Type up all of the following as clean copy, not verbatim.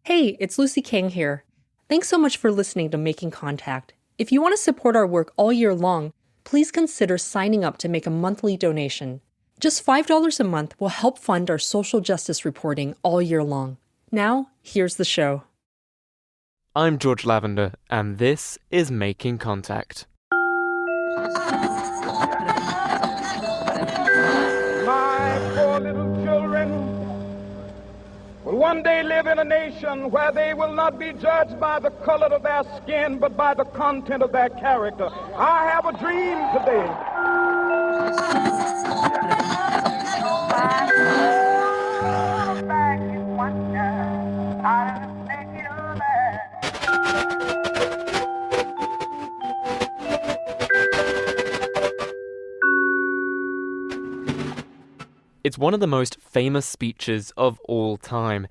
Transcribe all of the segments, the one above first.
Hey, it's Lucy King here. Thanks so much for listening to Making Contact. If you want to support our work all year long, please consider signing up to make a monthly donation. Just $5 a month will help fund our social justice reporting all year long. Now, here's the show. I'm George Lavender, and this is Making Contact. My poor little children will one day live in a nation where they will not be judged by the color of their skin, but by the content of their character. I have a dream today. It's one of the most famous speeches of all time,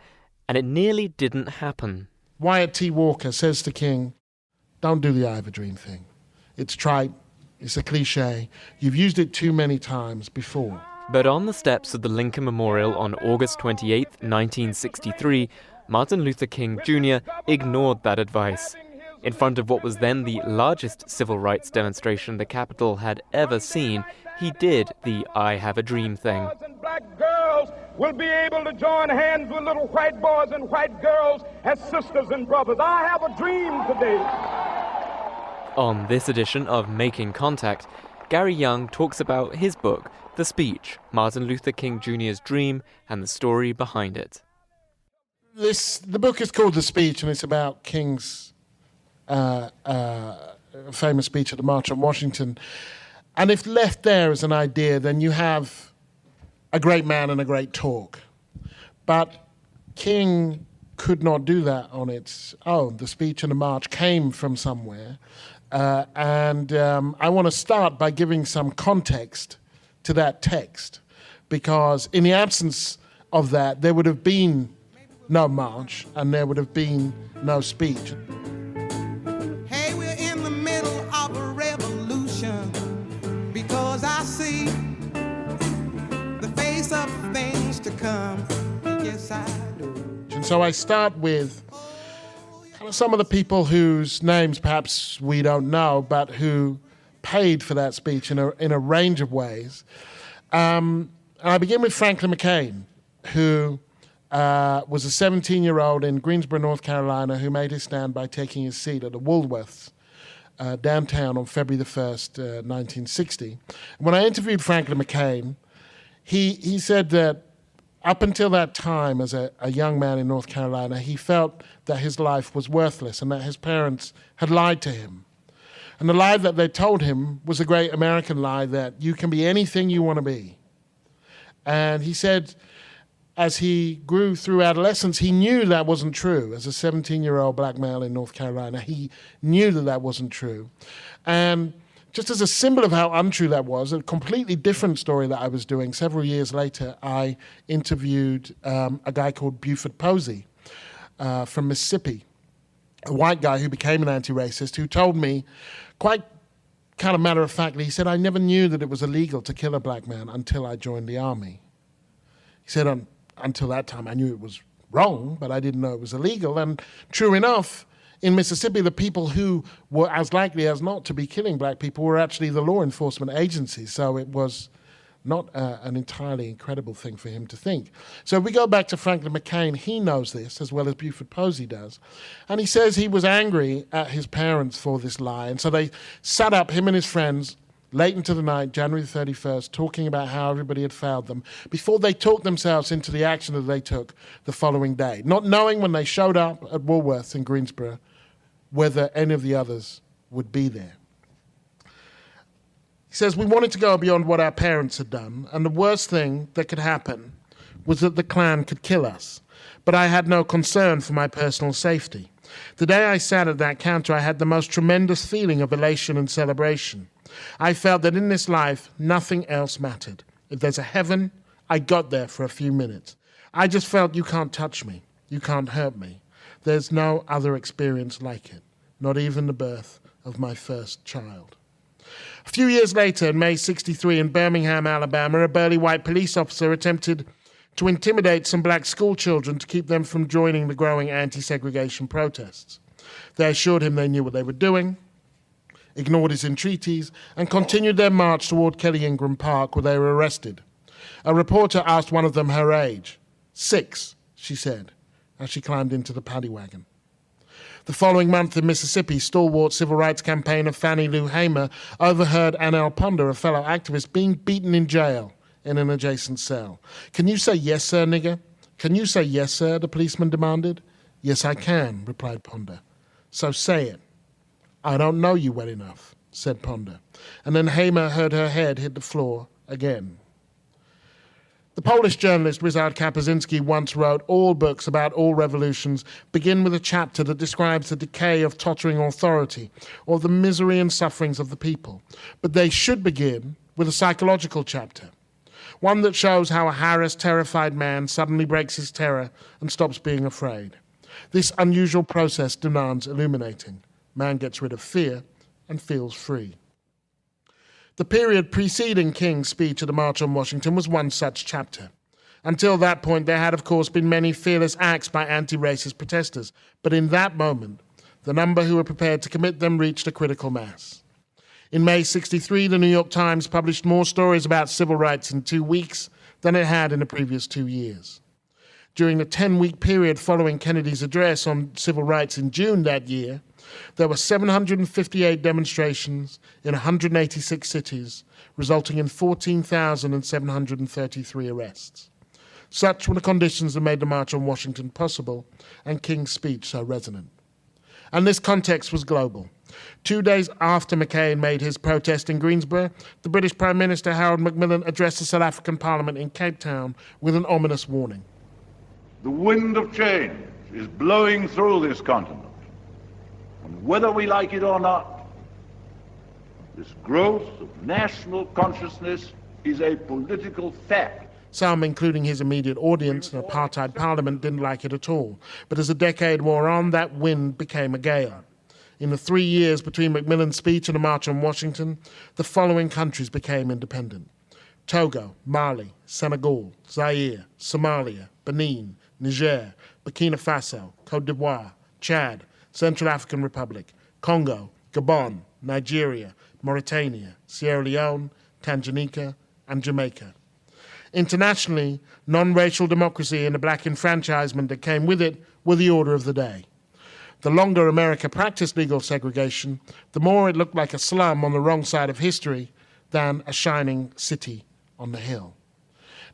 and it nearly didn't happen. Wyatt T. Walker says to King, "Don't do the I have a dream thing. It's trite, it's a cliche. You've used it too many times before." But on the steps of the Lincoln Memorial on August 28, 1963, Martin Luther King Jr. ignored that advice. In front of what was then the largest civil rights demonstration the Capitol had ever seen, he did the I have a dream thing. Black girls will be able to join hands with little white boys and white girls as sisters and brothers. I have a dream today. On this edition of Making Contact, Gary Younge talks about his book, The Speech, Martin Luther King Jr.'s Dream, and the story behind it. The book is called The Speech, and it's about King's famous speech at the March on Washington. And if left there as an idea, then you have a great man and a great talk. But King could not do that on its own. The speech and the march came from somewhere. And I want to start by giving some context to that text, because in the absence of that, there would have been no march and there would have been no speech. Hey, we're in the middle of a revolution, because I see the face of things to come. Yes, I do. And so I start with kind of some of the people whose names perhaps we don't know, but who paid for that speech in a range of ways. And I begin with Franklin McCain, who was a 17-year-old in Greensboro, North Carolina, who made his stand by taking his seat at the Woolworths downtown on February the 1st, 1960. When I interviewed Franklin McCain, he said that up until that time, as a young man in North Carolina, he felt that his life was worthless and that his parents had lied to him. And the lie that they told him was a great American lie that you can be anything you want to be. And he said, as he grew through adolescence, he knew that wasn't true. As a 17-year-old black male in North Carolina, he knew that that wasn't true. And just as a symbol of how untrue that was, a completely different story that I was doing, several years later, I interviewed a guy called Buford Posey from Mississippi, a white guy who became an anti-racist, who told me, quite kind of matter-of-factly, he said, "I never knew that it was illegal to kill a black man until I joined the army." He said, until that time, I knew it was wrong, but I didn't know it was illegal. And true enough, in Mississippi, the people who were as likely as not to be killing black people were actually the law enforcement agencies. So it was not an entirely incredible thing for him to think. So if we go back to Franklin McCain, he knows this as well as Buford Posey does. And he says he was angry at his parents for this lie. And so they sat up, him and his friends, late into the night, January 31st, talking about how everybody had failed them, before they talked themselves into the action that they took the following day, not knowing when they showed up at Woolworths in Greensboro whether any of the others would be there. He says, "We wanted to go beyond what our parents had done, and the worst thing that could happen was that the Klan could kill us. But I had no concern for my personal safety. The day I sat at that counter, I had the most tremendous feeling of elation and celebration. I felt that in this life, nothing else mattered. If there's a heaven, I got there for a few minutes. I just felt you can't touch me. You can't hurt me. There's no other experience like it, not even the birth of my first child." A few years later, in May '63, in Birmingham, Alabama, a burly white police officer attempted to intimidate some black school children to keep them from joining the growing anti-segregation protests. They assured him they knew what they were doing, ignored his entreaties, and continued their march toward Kelly Ingram Park, where they were arrested. A reporter asked one of them her age. 6, she said, as she climbed into the paddy wagon. The following month in Mississippi, stalwart civil rights campaigner Fannie Lou Hamer overheard Anel Ponder, a fellow activist, being beaten in jail in an adjacent cell. "Can you say yes, sir, nigger? Can you say yes, sir?" the policeman demanded. "Yes, I can," replied Ponder. "So say it." "I don't know you well enough," said Ponder. And then Hamer heard her head hit the floor again. The Polish journalist Ryszard Kapuscinski once wrote, "All books about all revolutions begin with a chapter that describes the decay of tottering authority or the misery and sufferings of the people. But they should begin with a psychological chapter, one that shows how a harassed, terrified man suddenly breaks his terror and stops being afraid. This unusual process demands illuminating. Man gets rid of fear and feels free." The period preceding King's speech at the March on Washington was one such chapter. Until that point, there had, of course, been many fearless acts by anti-racist protesters, but in that moment, the number who were prepared to commit them reached a critical mass. In May '63, the New York Times published more stories about civil rights in 2 weeks than it had in the previous 2 years. During the 10-week period following Kennedy's address on civil rights in June that year, there were 758 demonstrations in 186 cities, resulting in 14,733 arrests. Such were the conditions that made the March on Washington possible and King's speech so resonant. And this context was global. 2 days after McCain made his protest in Greensboro, the British Prime Minister Harold Macmillan addressed the South African Parliament in Cape Town with an ominous warning. The wind of change is blowing through this continent. And whether we like it or not, this growth of national consciousness is a political fact. Some, including his immediate audience, an apartheid parliament, didn't like it at all. But as the decade wore on, that wind became a gale. In the 3 years between Macmillan's speech and the March on Washington, the following countries became independent: Togo, Mali, Senegal, Zaire, Somalia, Benin, Niger, Burkina Faso, Cote d'Ivoire, Chad, Central African Republic, Congo, Gabon, Nigeria, Mauritania, Sierra Leone, Tanganyika, and Jamaica. Internationally, non-racial democracy and the black enfranchisement that came with it were the order of the day. The longer America practiced legal segregation, the more it looked like a slum on the wrong side of history than a shining city on the hill.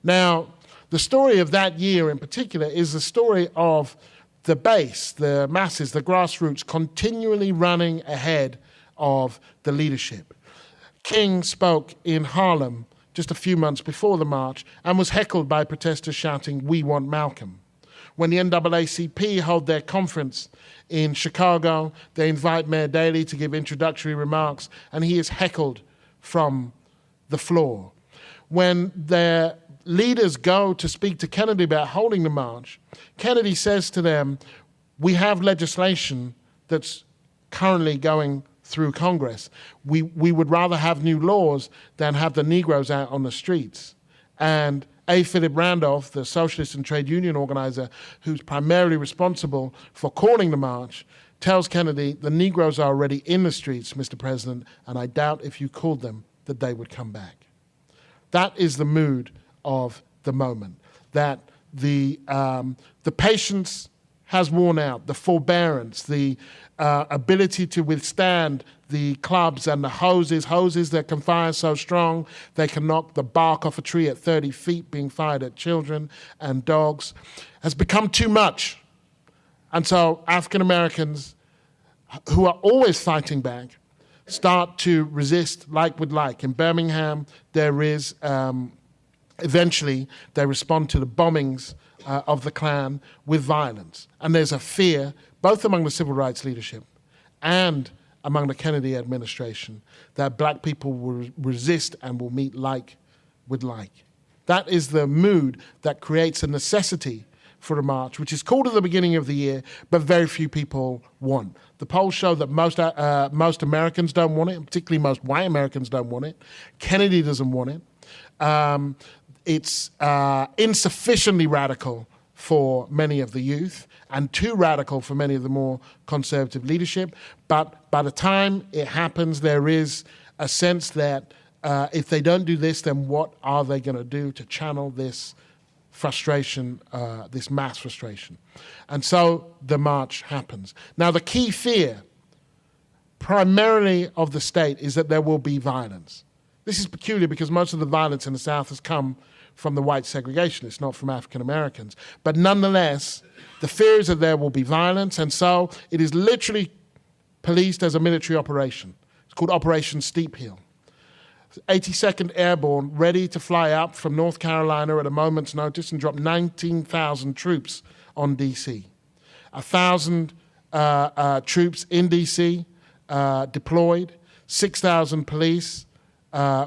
Now, the story of that year in particular is the story of the base, the masses, the grassroots continually running ahead of the leadership. King spoke in Harlem just a few months before the march and was heckled by protesters shouting, "We want Malcolm." When the NAACP hold their conference in Chicago, they invite Mayor Daley to give introductory remarks, and he is heckled from the floor. When their leaders go to speak to Kennedy about holding the march, Kennedy says to them, "We have legislation that's currently going through Congress. We would rather have new laws than have the Negroes out on the streets." And A. Philip Randolph, the socialist and trade union organizer who's primarily responsible for calling the march, tells Kennedy, "The Negroes are already in the streets, Mr. President, and I doubt if you called them that they would come back." That is the mood of the moment, that the patience has worn out, the forbearance, the ability to withstand the clubs and the hoses that can fire so strong they can knock the bark off a tree at 30 feet being fired at children and dogs, has become too much. And so African Americans, who are always fighting back, start to resist like with like. In Birmingham, there is, eventually, they respond to the bombings of the Klan with violence. And there's a fear, both among the civil rights leadership and among the Kennedy administration, that black people will resist and will meet like with like. That is the mood that creates a necessity for a march, which is called at the beginning of the year, but very few people want. The polls show that most Americans don't want it, and particularly most white Americans don't want it. Kennedy doesn't want it. It's insufficiently radical for many of the youth and too radical for many of the more conservative leadership. But by the time it happens, there is a sense that if they don't do this, then what are they going to do to channel this frustration, this mass frustration? And so the march happens. Now, the key fear, primarily of the state, is that there will be violence. This is peculiar because most of the violence in the South has come from the white segregationists, not from African Americans. But nonetheless, the fear is that there will be violence, and so it is literally policed as a military operation. It's called Operation Steep Hill. 82nd Airborne, ready to fly up from North Carolina at a moment's notice and drop 19,000 troops on D.C. 1,000 troops in D.C. Deployed, 6,000 police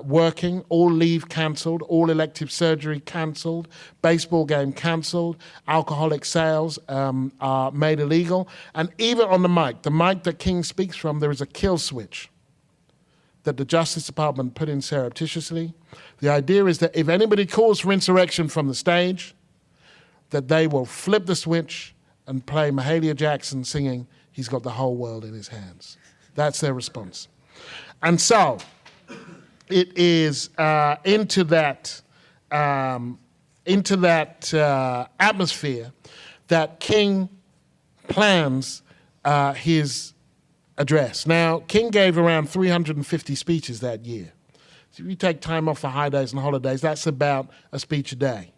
working, all leave cancelled, all elective surgery cancelled, baseball game cancelled, alcoholic sales are made illegal, and even on the mic that King speaks from, there is a kill switch that the Justice Department put in surreptitiously. The idea is that if anybody calls for insurrection from the stage, that they will flip the switch and play Mahalia Jackson singing "He's Got the Whole World in His Hands." That's their response. And so it is into that atmosphere that King plans his address. Now, King gave around 350 speeches that year. So if you take time off for high days and holidays, that's about a speech a day.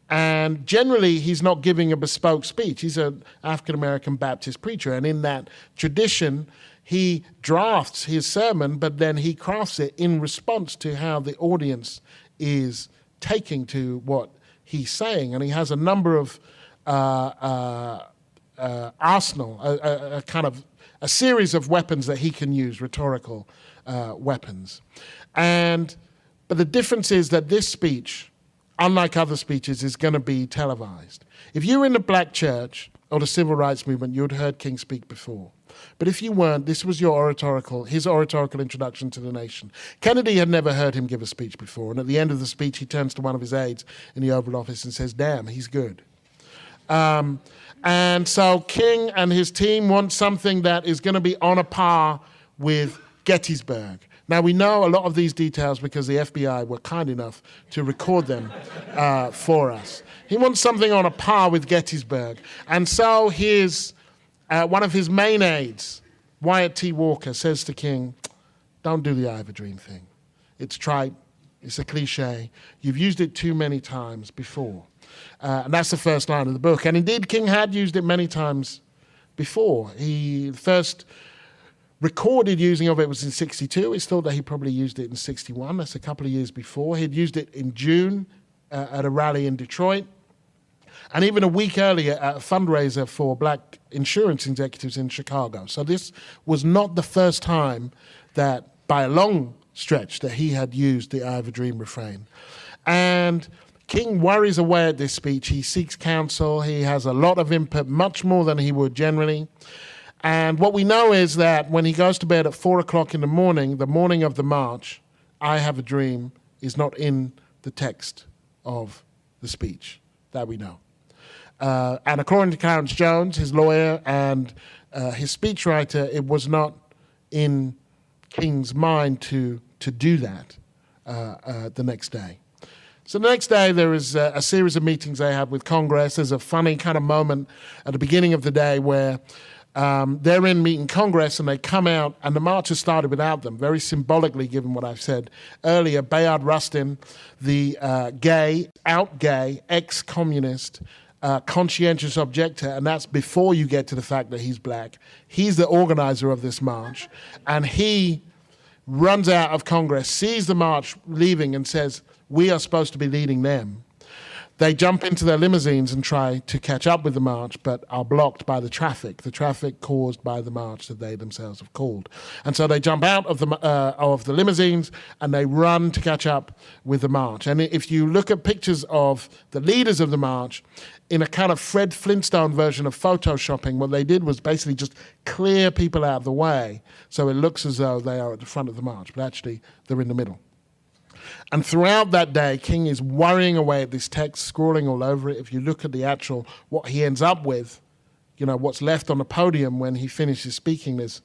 And generally, he's not giving a bespoke speech. He's an African-American Baptist preacher. And in that tradition, he drafts his sermon, but then he crafts it in response to how the audience is taking to what he's saying. And he has a number of arsenal, a kind of a series of weapons that he can use, rhetorical weapons. But the difference is that this speech, unlike other speeches, is going to be televised. If you were in the black church or the civil rights movement, you'd heard King speak before. But if you weren't, this was his oratorical introduction to the nation. Kennedy had never heard him give a speech before, and at the end of the speech, he turns to one of his aides in the Oval Office and says, "Damn, he's good." And so King and his team want something that is going to be on a par with Gettysburg. Now, we know a lot of these details because the FBI were kind enough to record them for us. He wants something on a par with Gettysburg. And so one of his main aides, Wyatt T. Walker, says to King, "Don't do the I Have a Dream thing. It's trite. It's a cliche. You've used it too many times before." And that's the first line of the book. And indeed, King had used it many times before. He first recorded using of it was in 1962. It's thought that he probably used it in 1961. That's a couple of years before. He'd used it in June at a rally in Detroit. And even a week earlier at a fundraiser for black insurance executives in Chicago. So this was not the first time that, by a long stretch, that he had used the I Have a Dream refrain. And King worries away at this speech. He seeks counsel. He has a lot of input, much more than he would generally. And what we know is that when he goes to bed at 4 o'clock in the morning of the march, I Have a Dream is not in the text of the speech. That we know. And according to Clarence Jones, his lawyer and his speechwriter, it was not in King's mind to do that the next day. So the next day, there is a series of meetings they have with Congress. There's a funny kind of moment at the beginning of the day where they're in meeting Congress and they come out, and the march has started without them, very symbolically, given what I've said earlier. Bayard Rustin, the gay, ex-communist, conscientious objector, and that's before you get to the fact that he's black. He's the organizer of this march, and he runs out of Congress, sees the march leaving, and says, "We are supposed to be leading them." They jump into their limousines and try to catch up with the march, but are blocked by the traffic caused by the march that they themselves have called. And so they jump out of the limousines and they run to catch up with the march. And if you look at pictures of the leaders of the march, in a kind of Fred Flintstone version of photoshopping, what they did was basically just clear people out of the way so it looks as though they are at the front of the march, but actually they're in the middle. And throughout that day, King is worrying away at this text, scrawling all over it. If you look at the actual, what he ends up with, you know, what's left on the podium when he finishes speaking, it's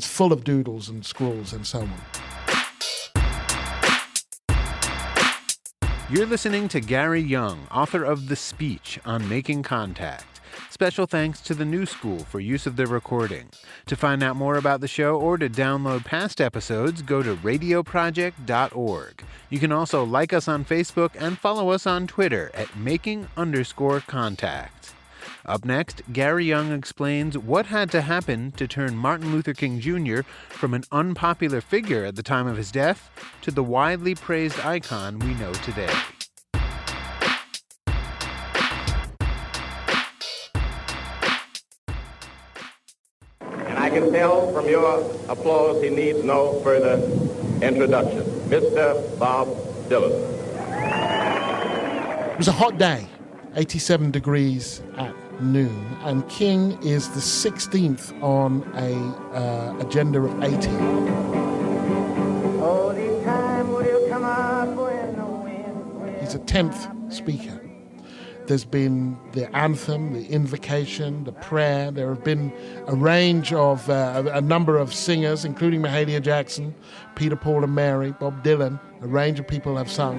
full of doodles and scrawls and so on. You're listening to Gary Younge, author of The Speech on Making Contact. Special thanks to the New School for use of the recording. To find out more about the show or to download past episodes, go to radioproject.org. You can also like us on Facebook and follow us on Twitter at making_contact. Up next, Gary Younge explains what had to happen to turn Martin Luther King Jr. from an unpopular figure at the time of his death to the widely praised icon we know today. And I can tell from your applause he needs no further introduction. Mr. Bob Dylan. It was a hot day, 87 degrees at noon, and King is the 16th on a agenda of 80. He's a 10th speaker. There's been the anthem, the invocation, the prayer. There have been a range of, a number of singers, including Mahalia Jackson, Peter, Paul and Mary, Bob Dylan. A range of people have sung.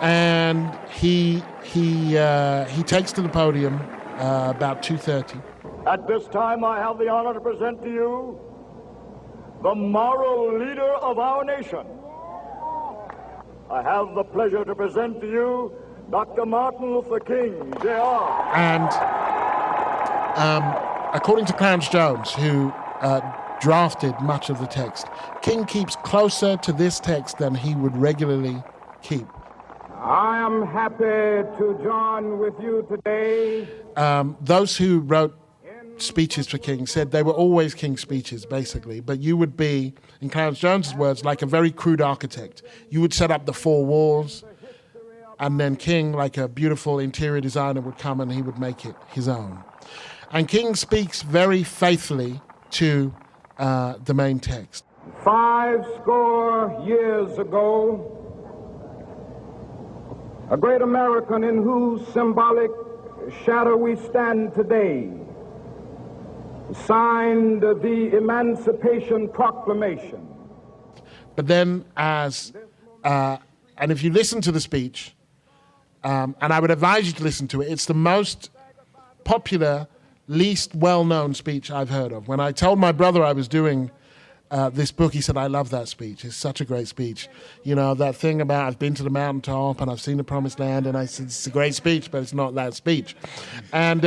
And he takes to the podium about 2:30. At this time, I have the honor to present to you the moral leader of our nation. I have the pleasure to present to you Dr. Martin Luther King, Jr. And according to Clarence Jones, who drafted much of the text, King keeps closer to this text than he would regularly keep. I am happy to join with you today. Those who wrote speeches for King said they were always King's speeches, basically, but you would be, in Clarence Jones's words, like a very crude architect. You would set up the four walls, and then King, like a beautiful interior designer, would come and he would make it his own. And King speaks very faithfully to the main text. 50 years ago, a great American in whose symbolic shadow we stand today signed the Emancipation Proclamation. But then and if you listen to the speech, and I would advise you to listen to it, it's the most popular, least well-known speech I've heard of. When I told my brother I was doing this book, he said, I love that speech. It's such a great speech. You know, that thing about I've been to the mountaintop and I've seen the promised land, and I said, it's a great speech, but it's not that speech. And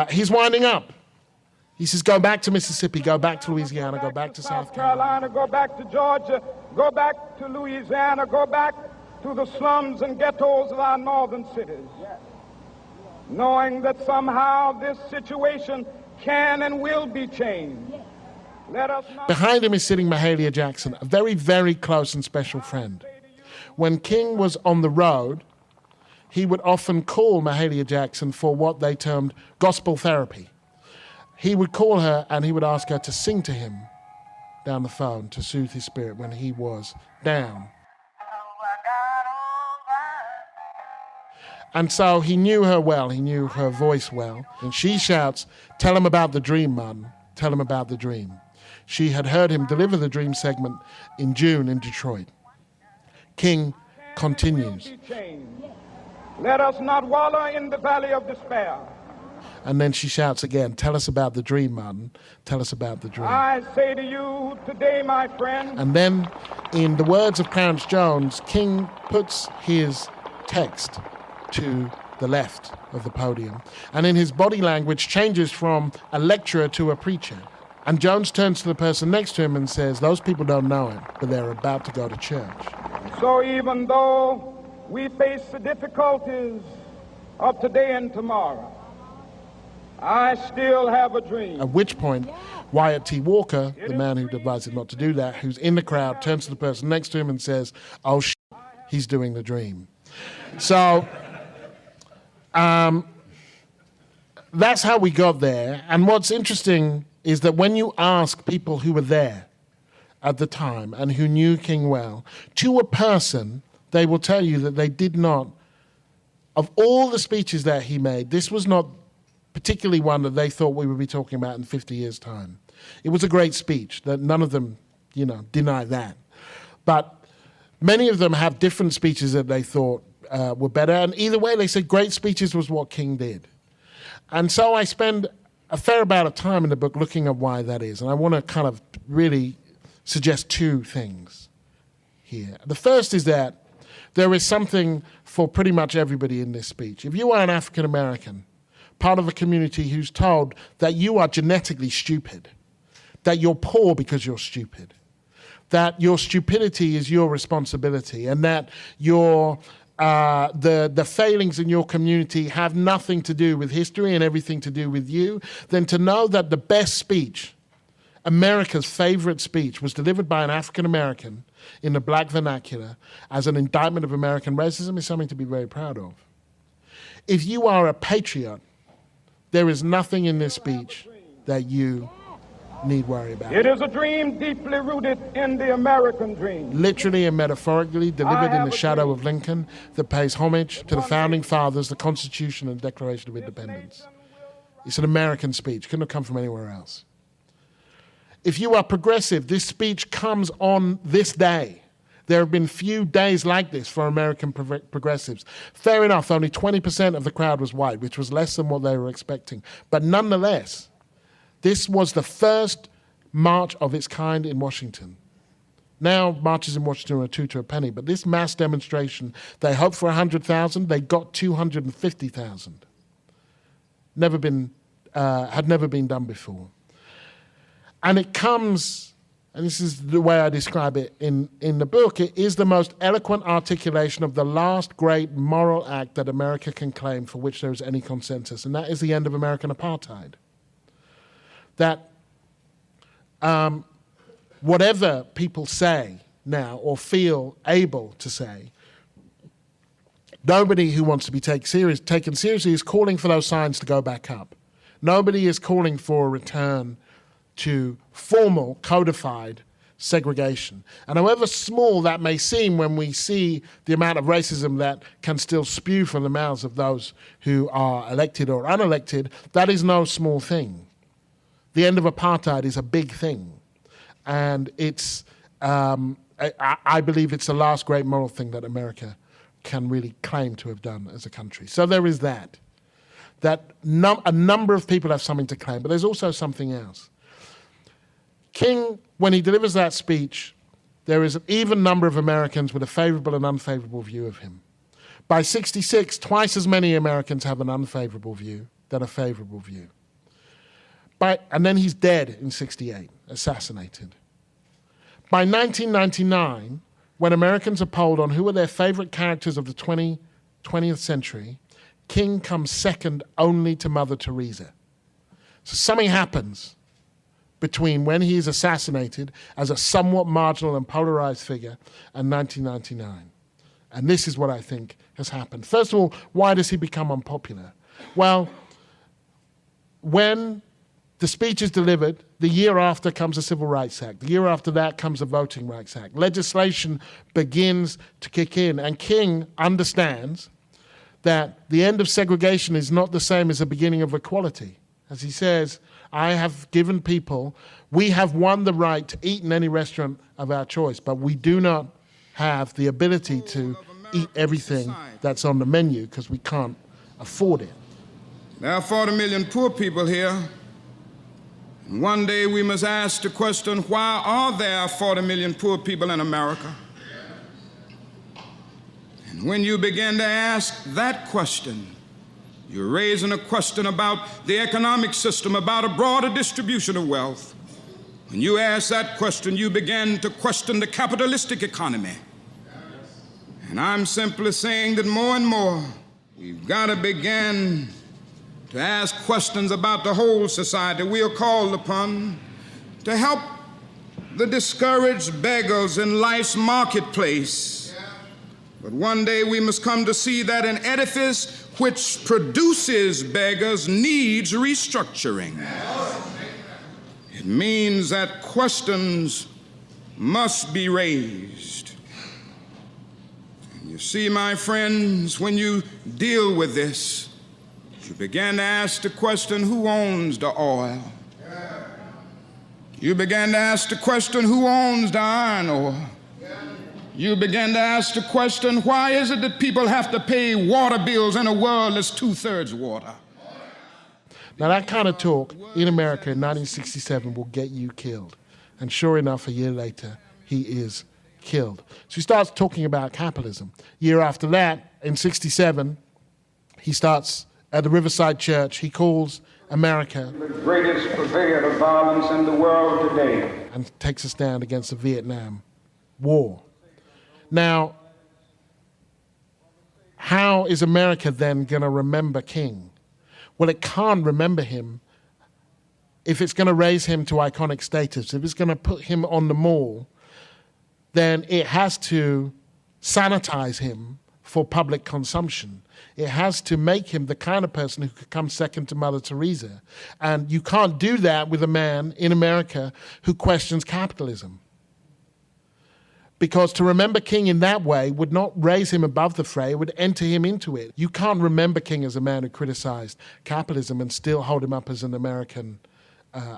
he's winding up. He says, go back to Mississippi, go back to Louisiana, go back to South Carolina. Go back to Georgia, go back to Louisiana, go back to the slums and ghettos of our northern cities. Knowing that somehow this situation can and will be changed. Behind him is sitting Mahalia Jackson, a very, very close and special friend. When King was on the road, he would often call Mahalia Jackson for what they termed gospel therapy. He would call her and he would ask her to sing to him down the phone to soothe his spirit when he was down. And so he knew her well, he knew her voice well. And she shouts, tell him about the dream, Martin, tell him about the dream. She had heard him deliver the dream segment in June in Detroit. King continues. Let us not wallow in the valley of despair. And then she shouts again, tell us about the dream, Martin. Tell us about the dream. I say to you today, my friend. And then, in the words of Clarence Jones, King puts his text to the left of the podium. And in his body language changes from a lecturer to a preacher. And Jones turns to the person next to him and says, those people don't know him, but they're about to go to church. So even though we face the difficulties of today and tomorrow, I still have a dream. At which point, Wyatt T. Walker, the man who advised not to do that, who's in the crowd, turns to the person next to him and says, oh, he's doing the dream. So, that's how we got there. And what's interesting is that when you ask people who were there at the time and who knew King well, to a person, they will tell you that they did not, of all the speeches that he made, this was not particularly one that they thought we would be talking about in 50 years' time. It was a great speech, that none of them, deny that. But many of them have different speeches that they thought were better, and either way, they said great speeches was what King did. And so I spend a fair amount of time in the book looking at why that is, and I want to kind of really suggest two things here. The first is that there is something for pretty much everybody in this speech. If you are an African American, part of a community who's told that you are genetically stupid, that you're poor because you're stupid, that your stupidity is your responsibility, and that the failings in your community have nothing to do with history and everything to do with you, then to know that the best speech, America's favorite speech, was delivered by an African American in the black vernacular as an indictment of American racism is something to be very proud of. If you are a patriot, there is nothing in this speech that you need worry about. It is a dream deeply rooted in the American dream. Literally and metaphorically delivered in the shadow of Lincoln, that pays homage to the Founding Fathers, the Constitution, and the Declaration of Independence. It's an American speech. Couldn't have come from anywhere else. If you are progressive, this speech comes on this day. There have been few days like this for American progressives. Fair enough, only 20% of the crowd was white, which was less than what they were expecting. But nonetheless, this was the first march of its kind in Washington. Now marches in Washington are 2 to a penny, but this mass demonstration, they hoped for 100,000, they got 250,000. Had never been done before. And it comes, and this is the way I describe it in the book, it is the most eloquent articulation of the last great moral act that America can claim for which there is any consensus, and that is the end of American apartheid. That whatever people say now or feel able to say, nobody who wants to be taken seriously is calling for those signs to go back up. Nobody is calling for a return to formal, codified segregation. And however small that may seem when we see the amount of racism that can still spew from the mouths of those who are elected or unelected, that is no small thing. The end of apartheid is a big thing. And it's, I believe it's the last great moral thing that America can really claim to have done as a country. So there is that. A number of people have something to claim, but there's also something else. King, when he delivers that speech, there is an even number of Americans with a favorable and unfavorable view of him. By 1966, twice as many Americans have an unfavorable view than a favorable view. And then he's dead in 1968, assassinated. By 1999, when Americans are polled on who are their favorite characters of the 20th century, King comes second only to Mother Teresa. So something happens between when he is assassinated as a somewhat marginal and polarized figure and 1999. And this is what I think has happened. First of all, why does he become unpopular? Well, when the speech is delivered, the year after comes the Civil Rights Act. The year after that comes the Voting Rights Act. Legislation begins to kick in, and King understands that the end of segregation is not the same as the beginning of equality. As he says, I have given people, we have won the right to eat in any restaurant of our choice, but we do not have the ability to eat everything that's on the menu because we can't afford it. There are 40 million poor people here. And one day we must ask the question, why are there 40 million poor people in America? And when you begin to ask that question, you're raising a question about the economic system, about a broader distribution of wealth. When you ask that question, you begin to question the capitalistic economy. And I'm simply saying that more and more, we've got to begin to ask questions about the whole society. We are called upon to help the discouraged beggars in life's marketplace But one day we must come to see that an edifice which produces beggars needs restructuring. It means that questions must be raised. And you see, my friends, when you deal with this, you begin to ask the question, who owns the oil? You begin to ask the question, who owns the iron ore? You begin to ask the question, why is it that people have to pay water bills in a world that's 2/3 water? Now, that kind of talk in America in 1967 will get you killed. And sure enough, a year later, he is killed. So he starts talking about capitalism. Year after that, in 67, he starts at the Riverside Church. He calls America the greatest purveyor of violence in the world today, and takes a stand against the Vietnam War. Now, how is America then going to remember King? Well, it can't remember him if it's going to raise him to iconic status. If it's going to put him on the mall, then it has to sanitize him for public consumption. It has to make him the kind of person who could come second to Mother Teresa. And you can't do that with a man in America who questions capitalism. Because to remember King in that way would not raise him above the fray, it would enter him into it. You can't remember King as a man who criticized capitalism and still hold him up as an American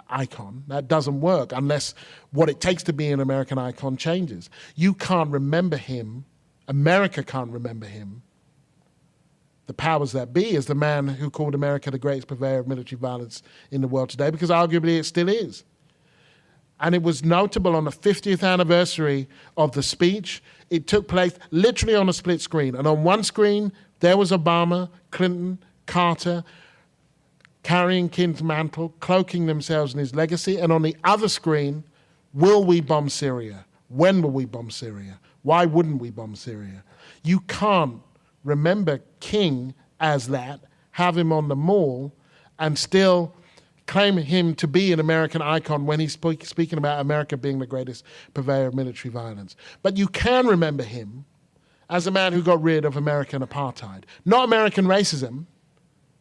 icon. That doesn't work unless what it takes to be an American icon changes. You can't remember him, America can't remember him, the powers that be, as the man who called America the greatest purveyor of military violence in the world today, because arguably it still is. And it was notable on the 50th anniversary of the speech. It took place literally on a split screen. And on one screen, there was Obama, Clinton, Carter, carrying King's mantle, cloaking themselves in his legacy. And on the other screen, will we bomb Syria? When will we bomb Syria? Why wouldn't we bomb Syria? You can't remember King as that, have him on the mall, and still claim him to be an American icon when he's speaking about America being the greatest purveyor of military violence. But you can remember him as a man who got rid of American apartheid. Not American racism,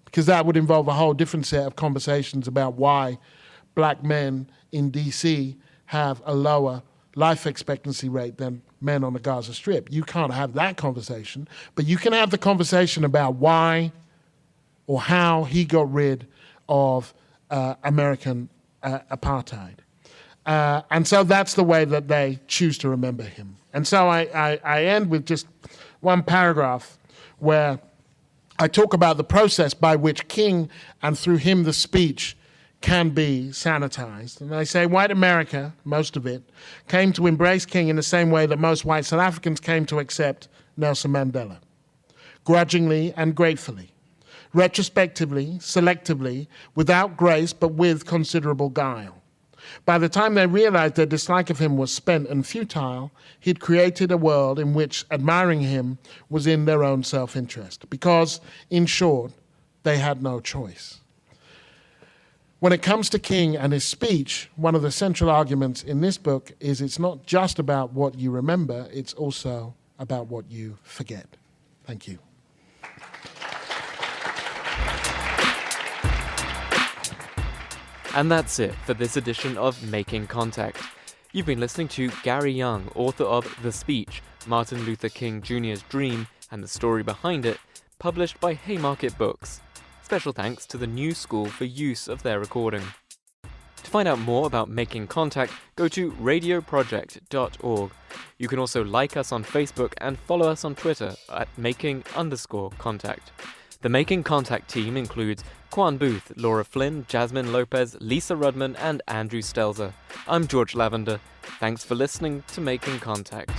because that would involve a whole different set of conversations about why black men in D.C. have a lower life expectancy rate than men on the Gaza Strip. You can't have that conversation, but you can have the conversation about why or how he got rid of American apartheid. And so that's the way that they choose to remember him. And so I end with just one paragraph where I talk about the process by which King, and through him the speech, can be sanitized. And I say white America, most of it, came to embrace King in the same way that most white South Africans came to accept Nelson Mandela, grudgingly and gratefully, retrospectively, selectively, without grace, but with considerable guile. By the time they realized their dislike of him was spent and futile, he'd created a world in which admiring him was in their own self-interest, because, in short, they had no choice. When it comes to King and his speech, one of the central arguments in this book is it's not just about what you remember, it's also about what you forget. Thank you. And that's it for this edition of Making Contact. You've been listening to Gary Younge, author of The Speech, Martin Luther King Jr.'s Dream and the Story Behind It, published by Haymarket Books. Special thanks to the New School for use of their recording. To find out more about Making Contact, go to radioproject.org. You can also like us on Facebook and follow us on Twitter at making_contact. The Making Contact team includes Quan Booth, Laura Flynn, Jasmine Lopez, Lissa Rudman, and Andrew Stelzer. I'm George Lavender. Thanks for listening to Making Contact.